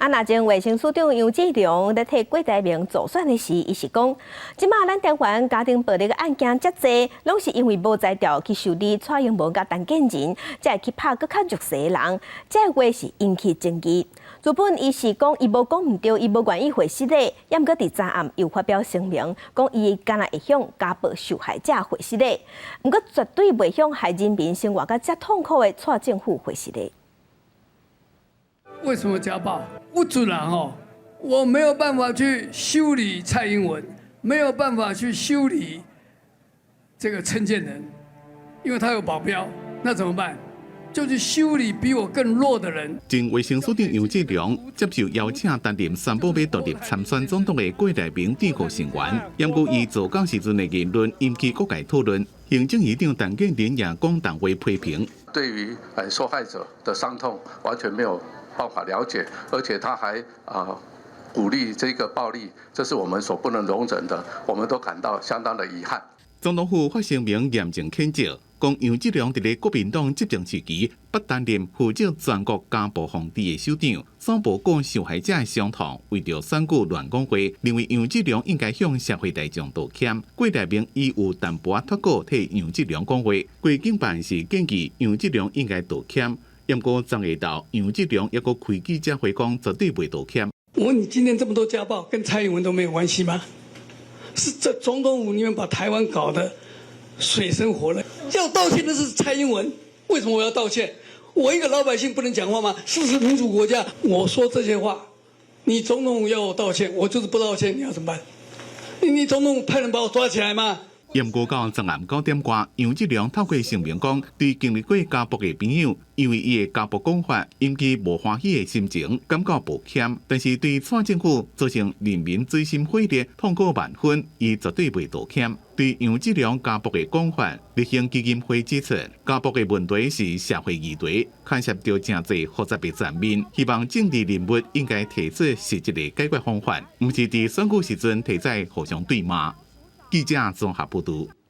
那前卫生署长杨志良在替郭台铭助选的时，伊是讲，即马咱台湾家庭暴力的案件遮济，拢是因为无才调去受理蔡英文甲陈建仁，才会去拍搁较弱势的人，这话是引起争议。主本伊是讲，伊无讲唔对，伊无愿意回失礼，也毋过伫昨暗又发表声明，讲伊敢若会向家暴受害者回失礼，毋过绝对袂向害人民生活甲遮痛苦的蔡政府回失礼。为什么家暴？不准啊！我没有办法去修理蔡英文，没有办法去修理这个陈建仁，因为他有保镖，那怎么办？就去修理比我更弱的人。前卫生署长杨志良接受邀请，担任宣布要独立参选总统的郭台铭治国成员。不过，伊做到时阵的言论引起各界讨论。行政院长陈建仁也讲谈话批评，对于受害者的伤痛完全没有办法了解，而且他还鼓励这个暴力，这是我们所不能容忍的，我们都感到相当的遗憾。总统府发声明严正谴责，讲杨志良伫咧国民党执政时期，不担任负责全国家暴防治的首长，散播讲受害者的伤痛，为着选举乱讲话，认为杨志良应该向社会大众道歉。郭台铭已有淡薄脱稿替杨志良讲话，国警办是建议杨志良应该道歉。不过昨下昼，杨志良也阁开记者会讲，绝对袂道歉。我问你，今天这么多家暴，跟蔡英文都没有关系吗？是这总统府里面把台湾搞得水深火热，要道歉的是蔡英文，为什么我要道歉？我一个老百姓不能讲话吗？是不是民主国家？我说这些话，你总统要我道歉，我就是不道歉，你要怎么办？你总统派人把我抓起来吗？不过到昨暗9点多，杨志良透过声明讲，对经历过家暴的朋友，因为伊的家暴讲法引起无欢喜的心情，感到抱歉。但是对蔡政府造成人民锥心毁裂、痛苦万分，伊绝对袂道歉。对杨志良家暴的讲法，立宪基金会指出，家暴的问题是社会议题，牵涉到真侪复杂的层面，希望政治人物应该提出实际的解决方法，毋是伫选举时阵提出互相对骂。记者综合报道。